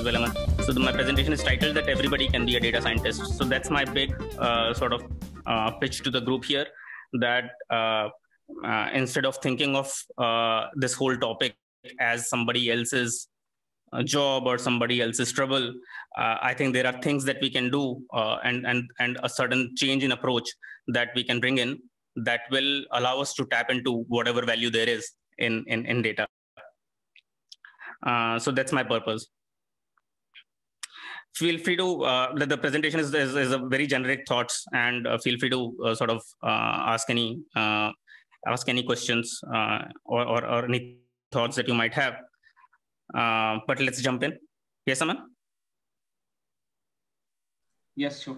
as well. So my presentation is titled that everybody can be a data scientist. So that's my big sort of pitch to the group here, that instead of thinking of this whole topic as somebody else's job or somebody else's trouble, I think there are things that we can do and a certain change in approach that we can bring in that will allow us to tap into whatever value there is in data. So that's my purpose. Feel free to, the presentation is a very generic thoughts, and feel free to sort of ask any questions or any thoughts that you might have. But let's jump in. Yes, Aman? Yes, sure.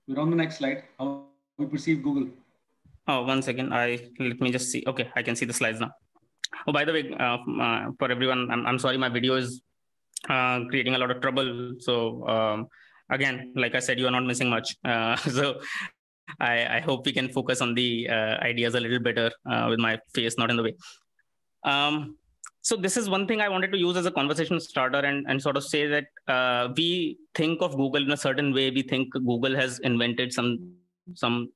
We're on the next slide. How we perceive Google. Oh, 1 second. Let me just see. Okay, I can see the slides now. Oh, by the way, for everyone, I'm sorry, my video is creating a lot of trouble. So again, like I said, you are not missing much. So I hope we can focus on the ideas a little better with my face not in the way. So this is one thing I wanted to use as a conversation starter and sort of say that we think of Google in a certain way. We think Google has invented some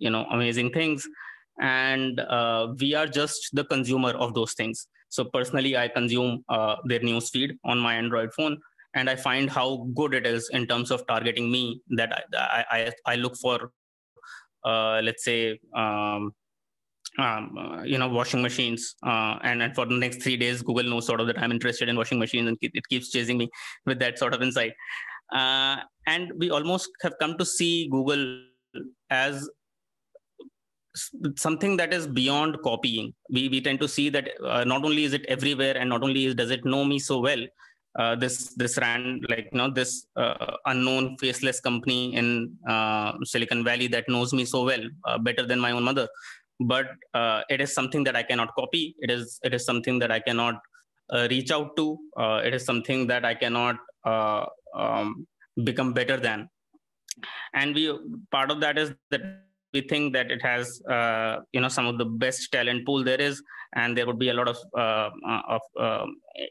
amazing things, and we are just the consumer of those things. So personally, I consume their news feed on my Android phone, and I find how good it is in terms of targeting me, that I look for, let's say, washing machines, and for the next 3 days, Google knows sort of that I'm interested in washing machines, and it keeps chasing me with that sort of insight. And we almost have come to see Google as something that is beyond copying. We tend to see that not only is it everywhere, and not only does it know me so well, this unknown faceless company in Silicon Valley that knows me so well, better than my own mother. But it is something that I cannot copy. It is something that I cannot reach out to. It is something that I cannot become better than. And part of that is that we think that it has some of the best talent pool there is, and there would be a lot of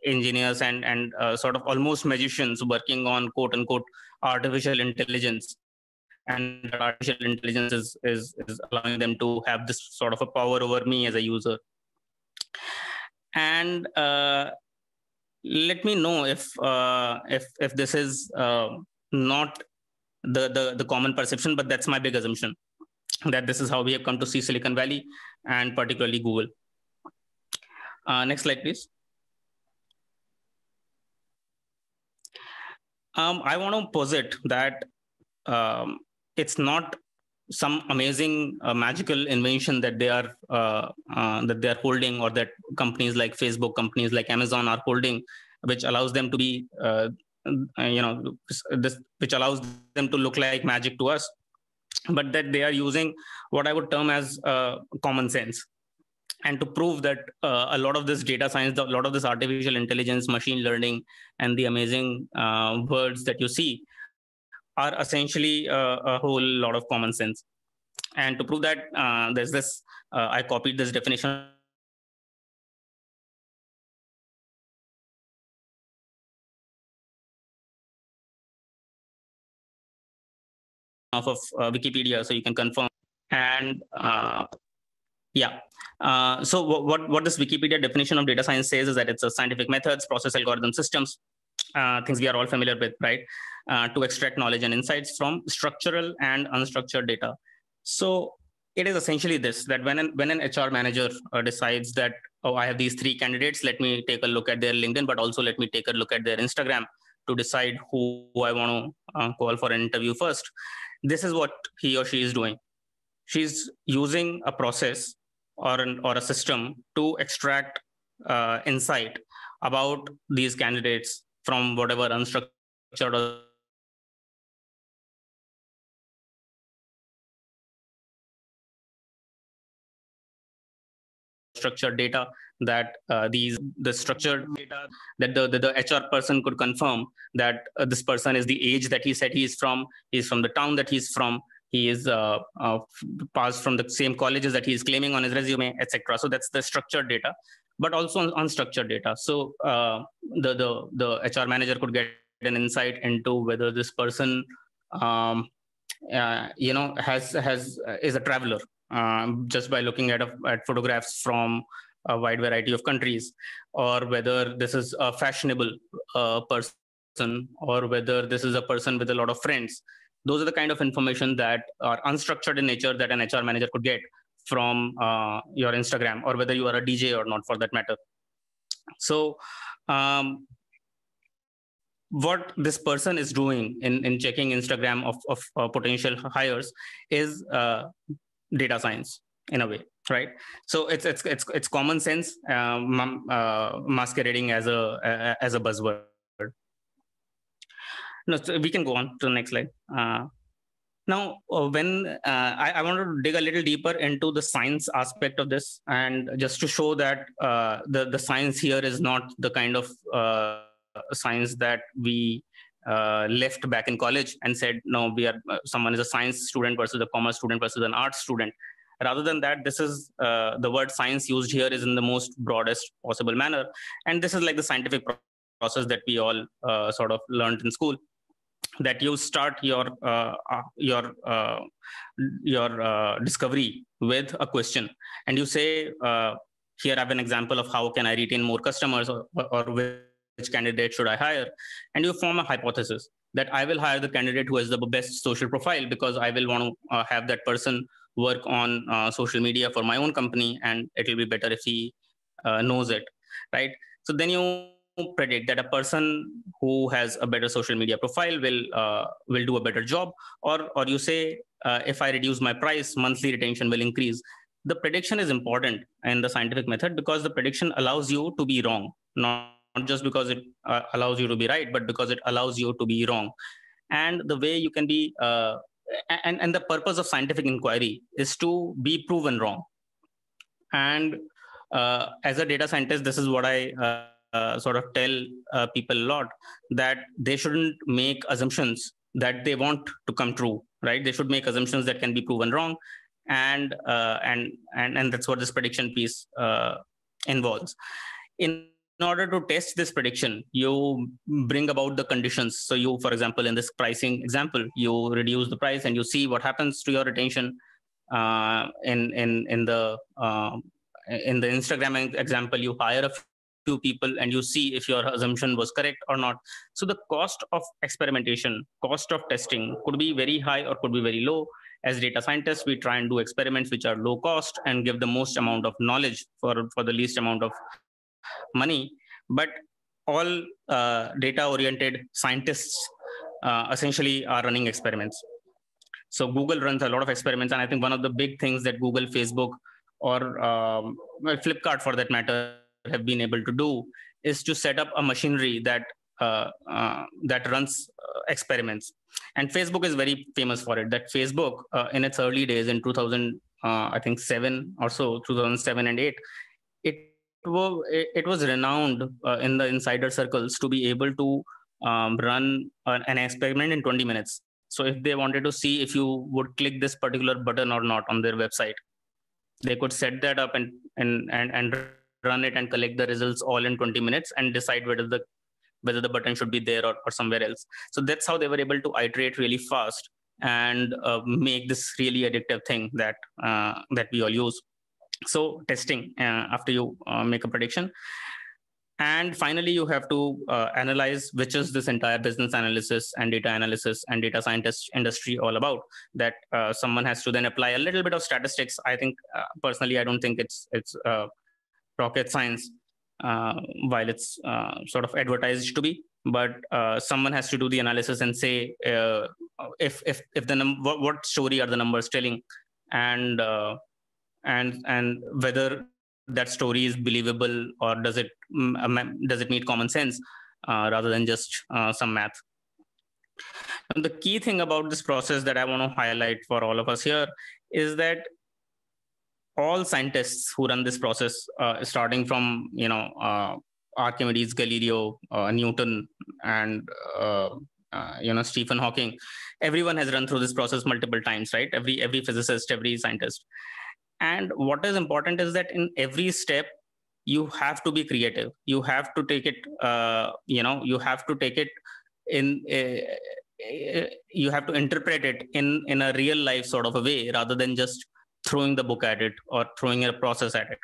engineers and sort of almost magicians working on quote unquote artificial intelligence, and artificial intelligence is allowing them to have this sort of a power over me as a user. And let me know if this is not the common perception, but that's my big assumption, that this is how we have come to see Silicon Valley, and particularly Google. Next slide, please. I want to posit that it's not some amazing magical invention that they are holding, or that companies like Facebook, companies like Amazon are holding, which allows them to be which allows them to look like magic to us, but that they are using what I would term as common sense. And to prove that a lot of this data science, a lot of this artificial intelligence, machine learning, and the amazing words that you see are essentially a whole lot of common sense. And to prove that, there's this, I copied this definition of Wikipedia, so you can confirm. And so what this Wikipedia definition of data science says is that it's a scientific methods, process, algorithm, systems, things we are all familiar with, right? To extract knowledge and insights from structural and unstructured data. So it is essentially this, that when an HR manager decides that, oh, I have these 3 candidates, let me take a look at their LinkedIn, but also let me take a look at their Instagram to decide who I want to call for an interview first. This is what he or she is doing. She's using a process or a system to extract insight about these candidates from whatever unstructured or structured data, that the structured data that the HR person could confirm that this person is the age that he said he's from the town that he's from, he is passed from the same colleges that he is claiming on his resume, etc. So that's the structured data, but also unstructured data. So the HR manager could get an insight into whether this person has is a traveler just by looking at photographs from a wide variety of countries, or whether this is a fashionable person, or whether this is a person with a lot of friends. Those are the kind of information that are unstructured in nature that an HR manager could get from your Instagram, or whether you are a DJ or not, for that matter. So what this person is doing in checking Instagram of potential hires is data science in a way, right? So it's common sense masquerading as a buzzword. No, so we can go on to the next slide. Now, when I want to dig a little deeper into the science aspect of this, and just to show that the science here is not the kind of science that we left back in college and said, no, we are someone is a science student versus a commerce student versus an arts student. Rather than that, this is the word science used here is in the most broadest possible manner, and this is like the scientific process that we all sort of learned in school. That you start your discovery with a question, and you say, here I have an example of how can I retain more customers, or which candidate should I hire, and you form a hypothesis that I will hire the candidate who has the best social profile, because I will want to have that person work on social media for my own company, and it will be better if he knows it, right? So then you predict that a person who has a better social media profile will do a better job, or you say, if I reduce my price, monthly retention will increase. The prediction is important in the scientific method because the prediction allows you to be wrong, not just because it allows you to be right, but because it allows you to be wrong. And the way you can be and the purpose of scientific inquiry is to be proven wrong. And as a data scientist, this is what I sort of tell people a lot, that they shouldn't make assumptions that they want to come true, right? They should make assumptions that can be proven wrong, and that's what this prediction piece involves. In order to test this prediction, you bring about the conditions. So you, for example, in this pricing example, you reduce the price and you see what happens to your retention. In the Instagram example, you hire a few people and you see if your assumption was correct or not. So the cost of experimentation, cost of testing could be very high or could be very low. As data scientists, we try and do experiments which are low cost and give the most amount of knowledge for the least amount of money. But all data oriented scientists essentially are running experiments. So Google runs a lot of experiments, and I think one of the big things that Google, Facebook, or Flipkart for that matter have been able to do is to set up a machinery that runs experiments. And Facebook is very famous for it. That Facebook, in its early days in 2000, I think 7 or so, 2007 and 8, it was renowned in the insider circles to be able to run an experiment in 20 minutes. So if they wanted to see if you would click this particular button or not on their website, they could set that up and run it and collect the results all in 20 minutes and decide whether the button should be there or somewhere else. So that's how they were able to iterate really fast and make this really addictive thing that we all use. So testing after you make a prediction. And finally, you have to analyze, which is this entire business analysis and data analysis and data scientist industry all about. That someone has to then apply a little bit of statistics. I think personally, I don't think it's rocket science, while it's sort of advertised to be. But someone has to do the analysis and say if what story are the numbers telling, and whether that story is believable, or does it meet common sense rather than just some math. And the key thing about this process that I want to highlight for all of us here is that all scientists who run this process, starting from Archimedes, Galileo, Newton, and Stephen Hawking. Everyone has run through this process multiple times, right? Every physicist, every scientist. And what is important is that in every step, you have to be creative. You have to take it, you have to take it in you have to interpret it in a real life sort of a way, rather than just throwing the book at it or throwing a process at it.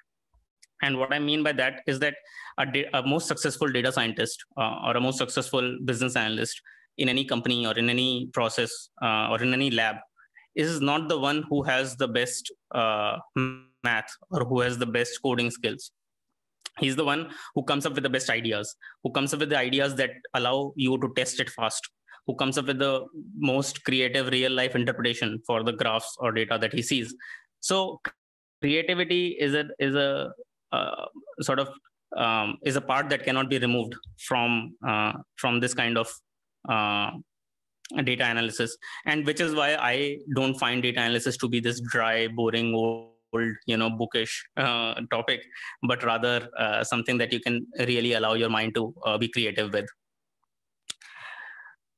And what I mean by that is that a most successful data scientist or a most successful business analyst in any company or in any process or in any lab is not the one who has the best math or who has the best coding skills. He's the one who comes up with the best ideas, who comes up with the ideas that allow you to test it fast, who comes up with the most creative real life interpretation for the graphs or data that he sees. So creativity is a sort of is a part that cannot be removed from this kind of data analysis, and which is why I don't find data analysis to be this dry, boring, old, bookish topic, but rather something that you can really allow your mind to be creative with.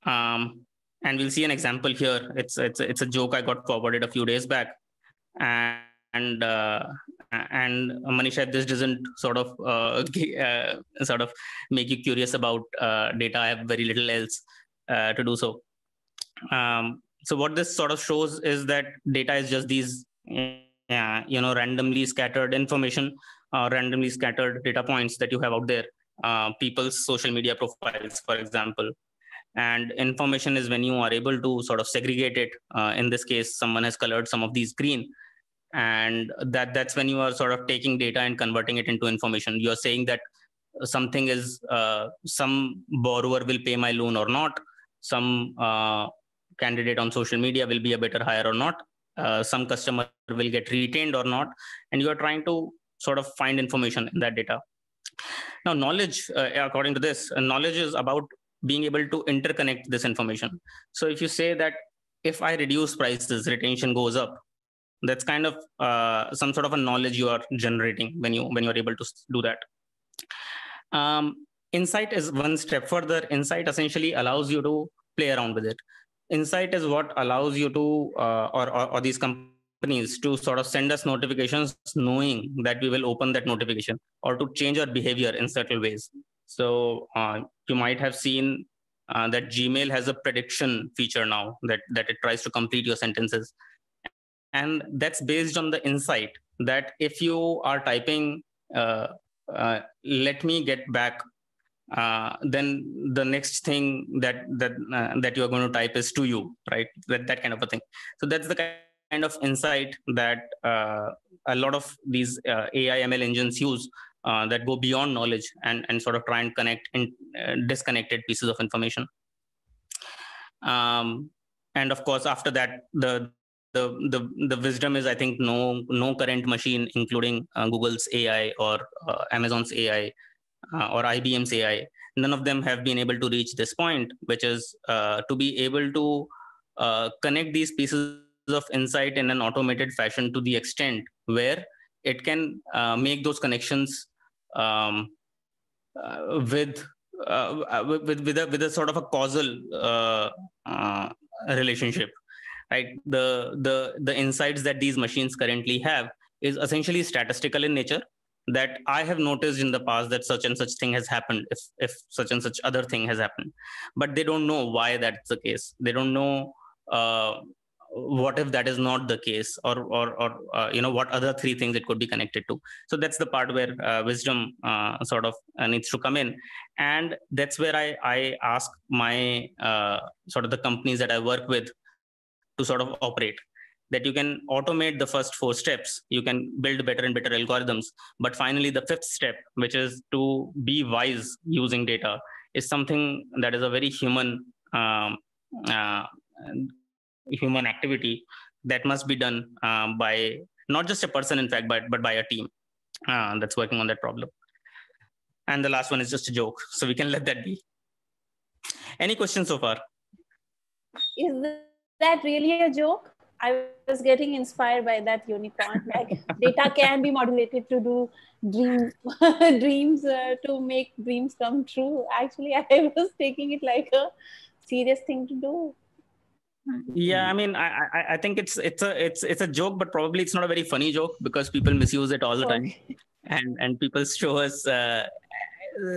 And we'll see an example here. It's a joke I got forwarded a few days back, and Manisha, if this doesn't sort of make you curious about data, I have very little else to do so. So what this sort of shows is that data is just these randomly scattered information, randomly scattered data points that you have out there, people's social media profiles, for example. And information is when you are able to sort of segregate it. In this case, someone has colored some of these green, and that's when you are sort of taking data and converting it into information. You are saying that something is some borrower will pay my loan or not, some candidate on social media will be a better hire or not, some customer will get retained or not, and you are trying to sort of find information in that data. Now, knowledge, according to this, knowledge is about being able to interconnect this information. So if you say that if I reduce prices, retention goes up, that's kind of some sort of a knowledge you are generating when you're able to do that. Insight is one step further. Insight essentially allows you to play around with it. Insight is what allows you to, or these companies to sort of send us notifications knowing that we will open that notification, or to change our behavior in certain ways. So you might have seen that Gmail has a prediction feature now that it tries to complete your sentences. And that's based on the insight that if you are typing, let me get back, then the next thing that you are going to type is to you, right? That kind of a thing. So that's the kind of insight that a lot of these AI ML engines use, that go beyond knowledge and sort of try and connect disconnected pieces of information. And of course, after that, the wisdom is, I think, no current machine, including Google's AI or Amazon's AI or IBM's AI, none of them have been able to reach this point, which is to be able to connect these pieces of insight in an automated fashion to the extent where it can make those connections with a sort of a causal relationship. Right, the insights that these machines currently have is essentially statistical in nature, that I have noticed in the past that such and such thing has happened if such and such other thing has happened, but they don't know why that's the case. They don't know what if that is not the case, or what other three things it could be connected to. So that's the part where wisdom sort of needs to come in, and that's where I ask my sort of the companies that I work with to sort of operate, that you can automate the first 4 steps, you can build better and better algorithms, but finally the 5th step, which is to be wise using data, is something that is a very human human activity that must be done by not just a person, in fact, but by a team that's working on that problem. And the last one is just a joke, so we can let that be. Any questions so far? Is that really a joke? I was getting inspired by that unicorn. Like, data can be modulated to do dreams to make dreams come true. Actually, I was taking it like a serious thing to do. Yeah, I mean, I think it's a joke, but probably it's not a very funny joke because people misuse it all the time, and people show us.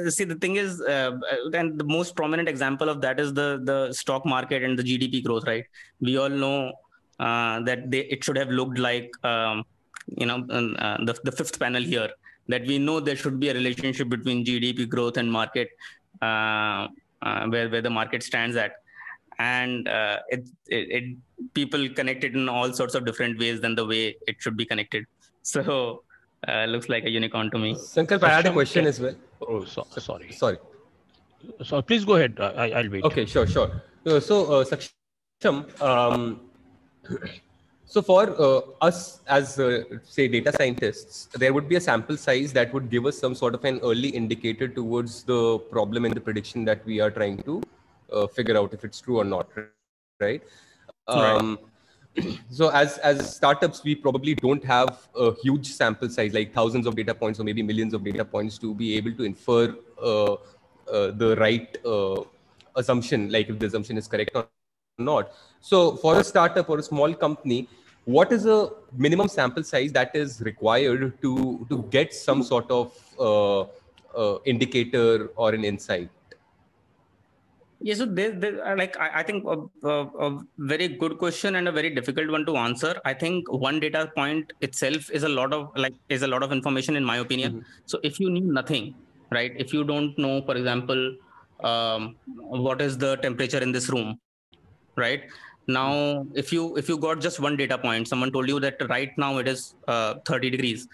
See, the thing is, and the most prominent example of that is the stock market and the GDP growth, right? We all know that it should have looked like the fifth panel here, that we know there should be a relationship between GDP growth and market, where the market stands at. And people connect it in all sorts of different ways than the way it should be connected. So looks like a unicorn to me. Sankalp, I had a question as well. Oh, sorry. Sorry. So please go ahead. I'll wait. Okay, sure. So Saksham, so for us as say data scientists, there would be a sample size that would give us some sort of an early indicator towards the problem in the prediction that we are trying to figure out if it's true or not, right? So as startups, we probably don't have a huge sample size, like thousands of data points or maybe millions of data points to be able to infer the right assumption, like if the assumption is correct or not. So for a startup or a small company, what is a minimum sample size that is required to get some sort of indicator or an insight? Yeah, so I think a very good question and a very difficult one to answer. I think one data point itself is a lot of information, in my opinion. Mm-hmm. So if you knew nothing, right? If you don't know, for example, what is the temperature in this room, right? Now, if you got just one data point, someone told you that right now it is 30 degrees.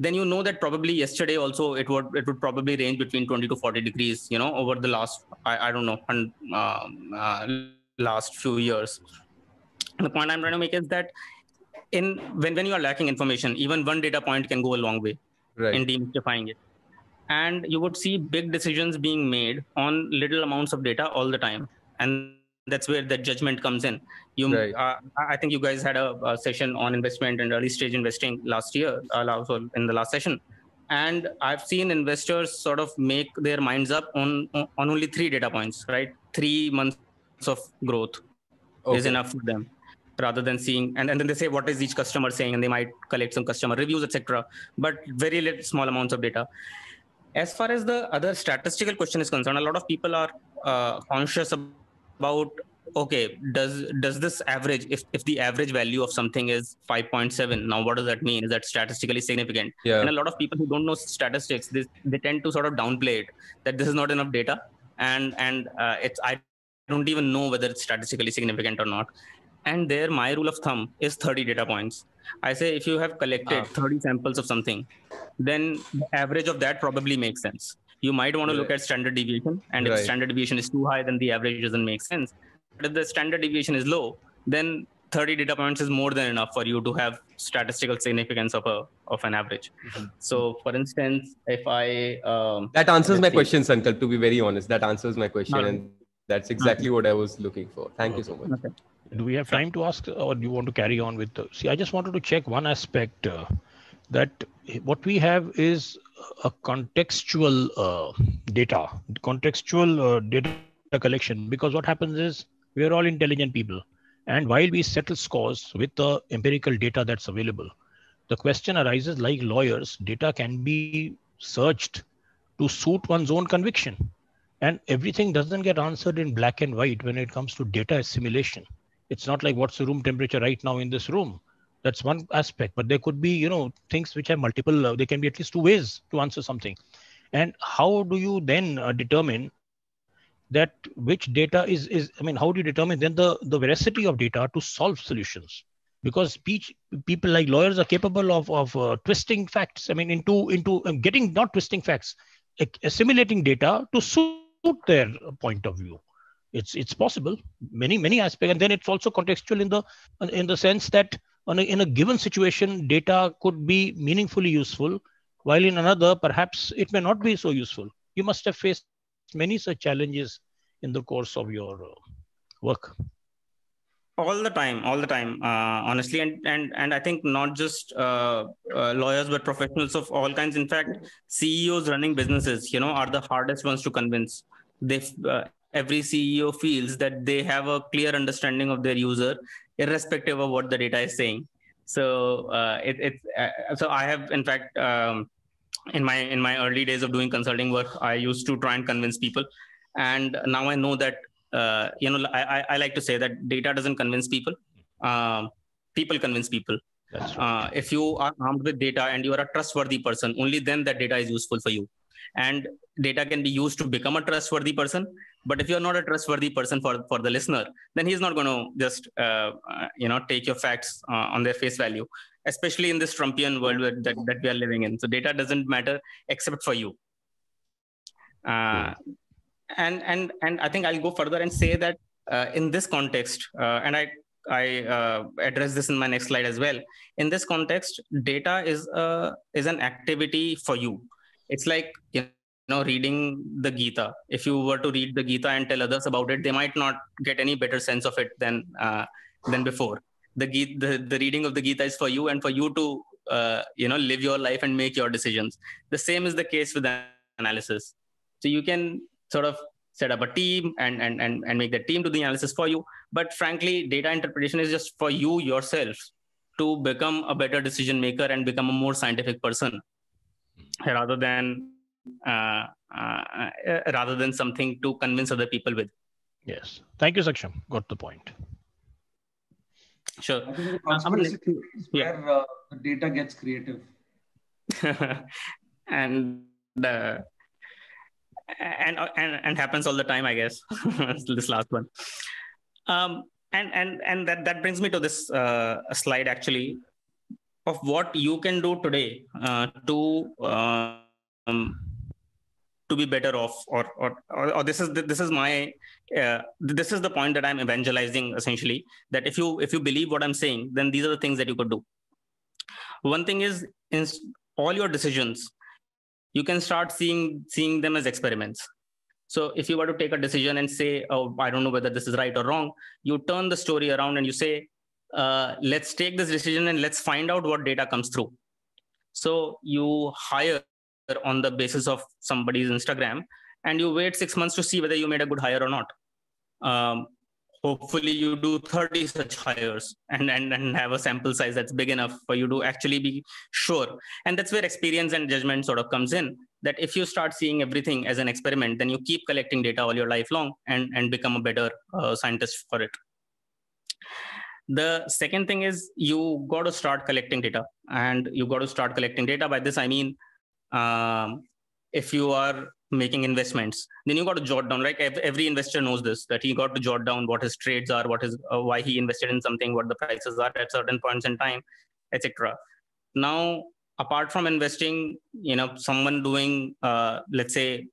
Then you know that probably yesterday also it would probably range between 20 to 40 degrees, over the last, I don't know, last few years. And the point I'm trying to make is that when you are lacking information, even one data point can go a long way in demystifying it. And you would see big decisions being made on little amounts of data all the time. And that's where the judgment comes in. I think you guys had a session on investment and early stage investing last year, also in the last session. And I've seen investors sort of make their minds up on only 3 data points, right? 3 months of growth is enough for them, rather than seeing, and then they say, what is each customer saying? And they might collect some customer reviews, etc. But very small amounts of data. As far as the other statistical question is concerned, a lot of people are conscious about, okay, does this average, if the average value of something is 5.7, now what does that mean? Is that statistically significant? Yeah. And a lot of people who don't know statistics, they tend to sort of downplay it, that this is not enough data, and I don't even know whether it's statistically significant or not. And there, my rule of thumb is 30 data points. I say if you have collected 30 samples of something, then the average of that probably makes sense. You might want to look at standard deviation, and if standard deviation is too high, then the average doesn't make sense. But if the standard deviation is low, then 30 data points is more than enough for you to have statistical significance of an average. Mm-hmm. So, for instance, if I that answers my question, Sankalp. To be very honest, that answers my question, and that's exactly what I was looking for. Thank you so much. Okay. Do we have time to ask, or do you want to carry on with? See, I just wanted to check one aspect that what we have is a contextual data collection, because what happens is we are all intelligent people, and while we settle scores with the empirical data that's available, the question arises, like lawyers, data can be searched to suit one's own conviction, and everything doesn't get answered in black and white when it comes to data assimilation. It's not like what's the room temperature right now in this room. That's one aspect, but there could be, things which have multiple, there can be at least 2 ways to answer something. And how do you then determine that which data how do you determine then the veracity of data to solve solutions? Because people like lawyers are capable of twisting facts, into getting, not twisting facts, assimilating data to suit their point of view. It's possible, many aspects. And then it's also contextual in the sense that in a given situation, data could be meaningfully useful, while in another, perhaps it may not be so useful. You must have faced many such challenges in the course of your work. All the time, honestly. And I think not just lawyers, but professionals of all kinds. In fact, CEOs running businesses, are the hardest ones to convince. every CEO feels that they have a clear understanding of their user, irrespective of what the data is saying. So so I have, in fact, in my early days of doing consulting work, I used to try and convince people, and now I know that I like to say that data doesn't convince people. People convince people. That's right. If you are armed with data and you are a trustworthy person, only then that data is useful for you. And data can be used to become a trustworthy person. But if you're not a trustworthy person for the listener, then he's not going to just take your facts on their face value, especially in this Trumpian world that we are living in. So data doesn't matter except for you. And I think I'll go further and say that in this context, and I address this in my next slide as well. In this context, data is an activity for you. It's like reading the Gita. If you were to read the Gita and tell others about it, they might not get any better sense of it than before. The reading of the Gita is for you and for you to live your life and make your decisions. The same is the case with analysis. So you can sort of set up a team and make the team do the analysis for you. But frankly, data interpretation is just for you yourself to become a better decision maker and become a more scientific person, rather than something to convince other people with. Yes. Thank you, Saksham. Got the point. Sure. I think the conspiracy theory is where the data gets creative. and happens all the time, I guess. This last one. And that brings me to this slide actually, of what you can do today to be better off, or this is my this is the point that I'm evangelizing essentially, that if you believe what I'm saying, then these are the things that you could do. One thing is, in all your decisions, you can start seeing them as experiments. So if you were to take a decision and say, oh, I don't know whether this is right or wrong, you turn the story around and you say, let's take this decision and let's find out what data comes through. So you hire on the basis of somebody's Instagram, and you wait 6 months to see whether you made a good hire or not. Hopefully you do 30 such hires and have a sample size that's big enough for you to actually be sure. And that's where experience and judgment sort of comes in, that if you start seeing everything as an experiment, then you keep collecting data all your life long and become a better scientist for it. The second thing is, you got to start collecting data. And you got to start collecting data. By this, I mean, if you are making investments, then you got to jot down, right? Every investor knows this, that he got to jot down what his trades are, what is why he invested in something, what the prices are at certain points in time, etc. Now, apart from investing, someone doing, let's say,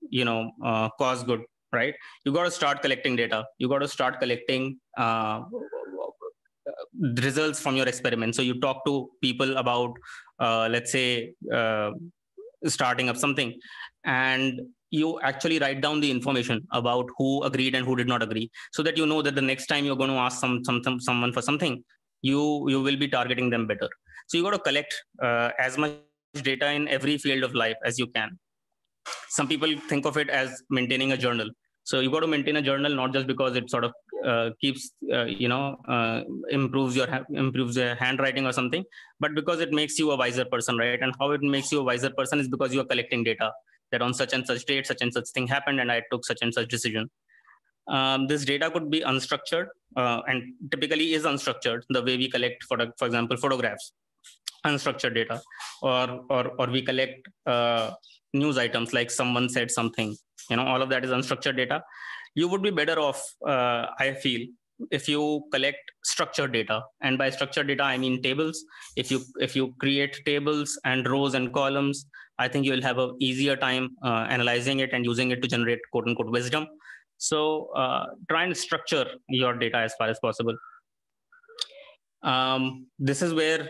cost good, right? You got to start collecting data. You got to start collecting results from your experiment. So you talk to people about, let's say, starting up something, and you actually write down the information about who agreed and who did not agree, so that you know that the next time you're going to ask someone for something, you will be targeting them better. So you got to collect as much data in every field of life as you can. Some people think of it as maintaining a journal. So you got to maintain a journal, not just because it sort of keeps, improves your handwriting or something, but because it makes you a wiser person, right? And how it makes you a wiser person is because you are collecting data, that on such and such date, such and such thing happened, and I took such and such decision. This data could be unstructured, and typically is unstructured, the way we collect, for example, photographs, unstructured data, or we collect news items like someone said something. All of that is unstructured data. You would be better off, I feel, if you collect structured data. And by structured data, I mean tables. If you create tables and rows and columns, I think you will have an easier time analyzing it and using it to generate quote unquote wisdom. So try and structure your data as far as possible. This is where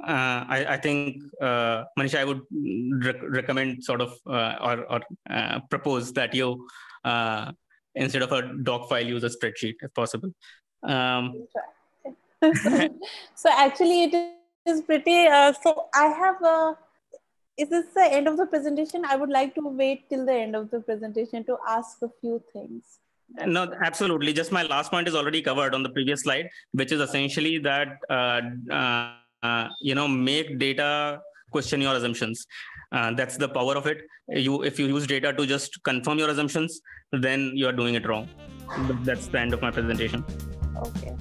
I think, Manisha, I would recommend sort of or propose that you, instead of a doc file, use a spreadsheet if possible. So actually it is pretty, so I have is this the end of the presentation? I would like to wait till the end of the presentation to ask a few things. No, absolutely. Just my last point is already covered on the previous slide, which is essentially that, make data question your assumptions. That's the power of it. If you use data to just confirm your assumptions, then you are doing it wrong. That's the end of my presentation. Okay.